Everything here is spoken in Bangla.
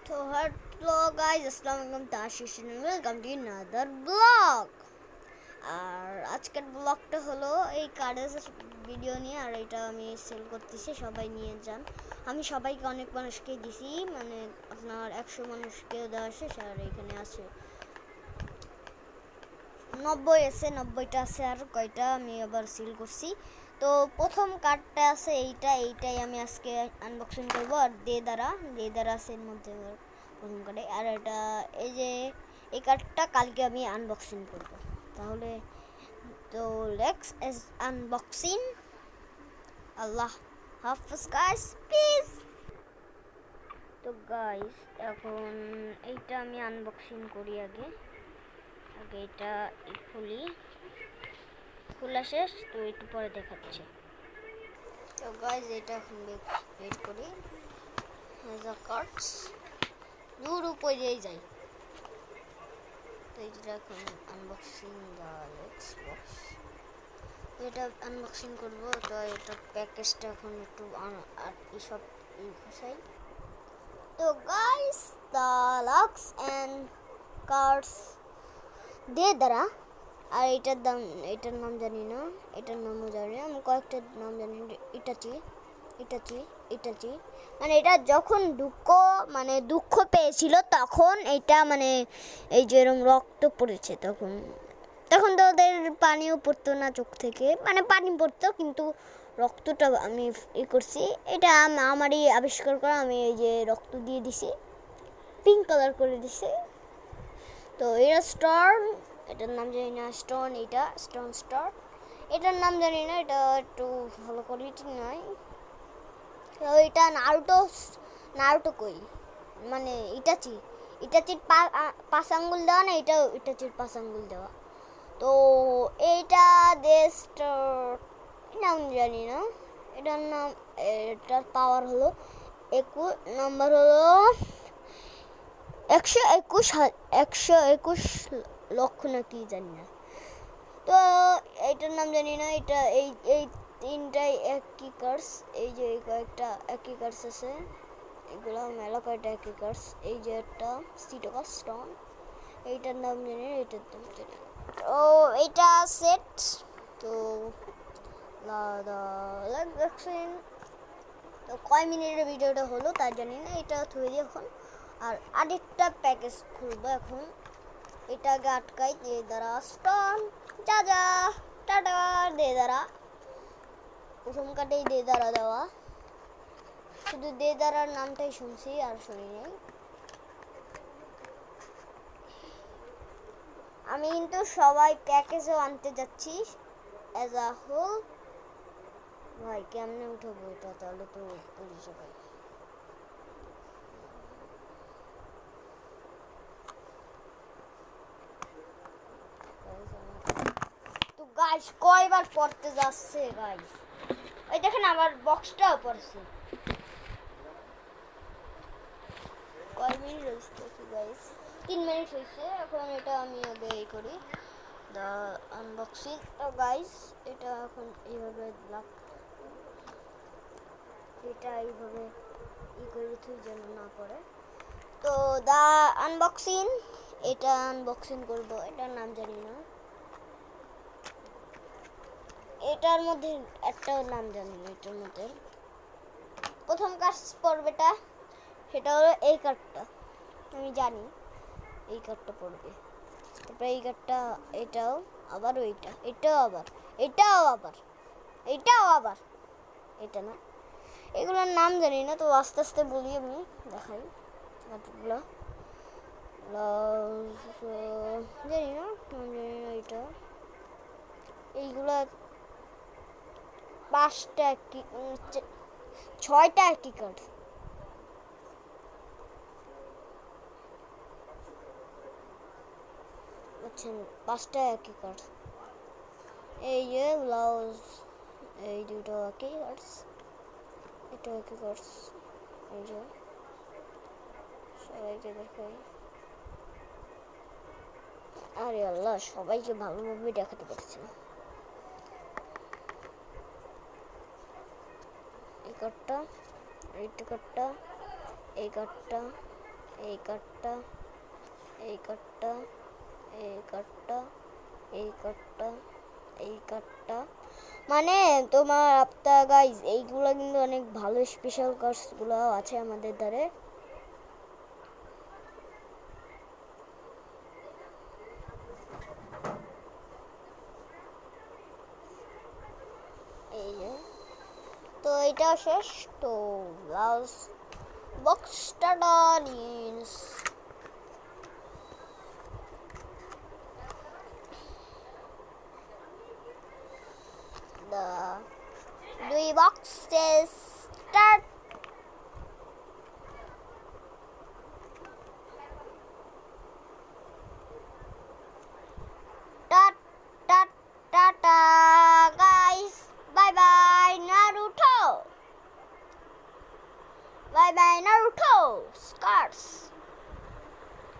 So hello guys, Assalamualaikum, Tashish and welcome to another vlog. আর আজকের ব্লগটা হলো এই কার্ডের ভিডিও নিয়ে, আর এটা আমি সেল করতেছি, সবাই নিয়ে যান। আমি সবাইকে অনেক মানুষকে দিছি, মানে আপনার 100 মানুষকে দেওয়া শেষ, আর এখানে আছে 90 আছে, 90টা আছে, আর কয়টা আমি আবার সেল করছি। তো প্রথম কার্ডটা আছে এইটাই আমি আজকে আনবক্সিং করব, আর দেদারা আছে এর মধ্যে প্রথম কার্ডে, আর এটা এই যে এই কার্ডটা কালকে আমি আনবক্সিং করব। তাহলে তো লেটস আনবক্সিং। আল্লাহ হাফেজ গাইস, প্লিজ। তো গাইস এখন এইটা আমি আনবক্সিং করি। আগে এটা খোলা শেষ, তো একটু পরে দেখাচ্ছি। তো গাইস এটা এখন ওয়েট করি। মেজা কার্ডস দূর উপরেই যাই। তো এটা এখন আনবক্সিং লেটস বক্স। এটা আনবক্সিং করব, তো এটা প্যাকেজটা এখন একটু আর এইসব গুছাই। তো guys the locks and cards দেদারা, আর এটার নাম জানি না, এটার নামও জানি না, আমি কয়েকটার নাম জানি। ইটাচি মানে এটা যখন দুঃখ পেয়েছিল তখন এটা মানে এই যে এরকম রক্ত পড়েছে, তখন তো ওদের পানিও পড়তো না চোখ থেকে, মানে পানি পড়তো কিন্তু রক্তটা আমি করছি। এটা আমারই আবিষ্কার করা, আমি এই যে রক্ত দিয়ে দিছি, পিঙ্ক কালার করে দিছি। তো এটা স্টোন, এটার নাম জানি না, স্টোন স্টার, এটার নাম জানি না, এটা একটু ভালো কোয়ালিটি নয়। তো এটা নারুটো কই, মানে ইটাচির 5 আঙ্গুল দেওয়া না, এটা ইটাচির 5 আঙ্গুল দেওয়া। তো এইটা নাম জানি না, এটার পাওয়ার হলো 21 নম্বর হলো 121 লক্ষ না কি জানি না। তো এইটার নাম জানি না। এটা এই তিনটাই একই কার্স, এই যে কয়েকটা একই কার্স আছে, এগুলো মেলা কয়েকটা একই কার্স। এই যে একটা সিটোকা স্টোন, এইটার নাম জানি না, এটার নাম জানি না। ও এইটা সেট। তো তো কয় মিনিটের ভিডিওটা হলো তা জানি না, এটা তৈরি এখন। আর আরেকটা প্যাকেজ খুলবো এখন। এটা আগে আটকাই দেদারা স্টোন, টাটা দেদারা। প্রথম কাটেই দেদারা দেওয়া, শুধু দেদারার নামটাই শুনছি আর শুনি নাই। আমি কিন্তু সবাই প্যাকেজও আনতে যাচ্ছি অ্যাজ আ হোল। ভাই কেমনে উঠাবো এটা, তাহলে তো পুলিশে ভাই। তো গাইস কয়বার পড়তে যাচ্ছে গাইস, এই দেখেন আমার বক্সটাও পড়ছে। কয় মিনিট হয়েছে কি গাইস? 3 মিনিট হয়েছে। এখন এটা আমি আগে এই করি দা আনবক্সিং। তো গাইস এটা এখন এইভাবে এটা এইভাবে করে তুই যেন না পড়ে। তো দা আনবক্সিং, এটা আনবক্সিং করব। এটার নাম জানি না, এটার মধ্যে একটাও নাম জানি না। এটার মধ্যে প্রথম কাজ পড়বেটা, সেটা হলো এই কার্ডটা, আমি জানি এই কার্ডটা পড়বে। তারপরে এই কার্ডটা, এটাও আবার এটাও আবার এটা না, এগুলোর নাম জানি না। তো আস্তে আস্তে বলি, আমি দেখাই কার্ডগুলো। জানি না এটা, এইগুলা 5টা কি 6টা একই কার্ড। আচ্ছা 5টা একই কার্ড। এই যে ব্লাউজ, এই দুটো একই কার্ডস, এটা একই কার্ডস। এই যে সবাইকে দেখাই, আরে আল্লাহ সবাইকে ভালোভাবে দেখাতে পারছি না। এই কার্ডটা, এই কার্ডটা, এই কার্ডটা, এই কার্ডটা, এই কার্ডটা, এই কার্ডটা, এই কার্ডটা, এই কার্ডটা, মানে তোমার আপতা গাইজ এইগুলো কিন্তু অনেক ভালো স্পেশাল কার্ডসগুলো আছে আমাদের ধারে। এই যে তো এটা শেষ, তো লাস্ট বক্সটা ডানিস the 2 boxes start. Tat tat tata guys, bye bye Naruto, bye bye Naruto scars.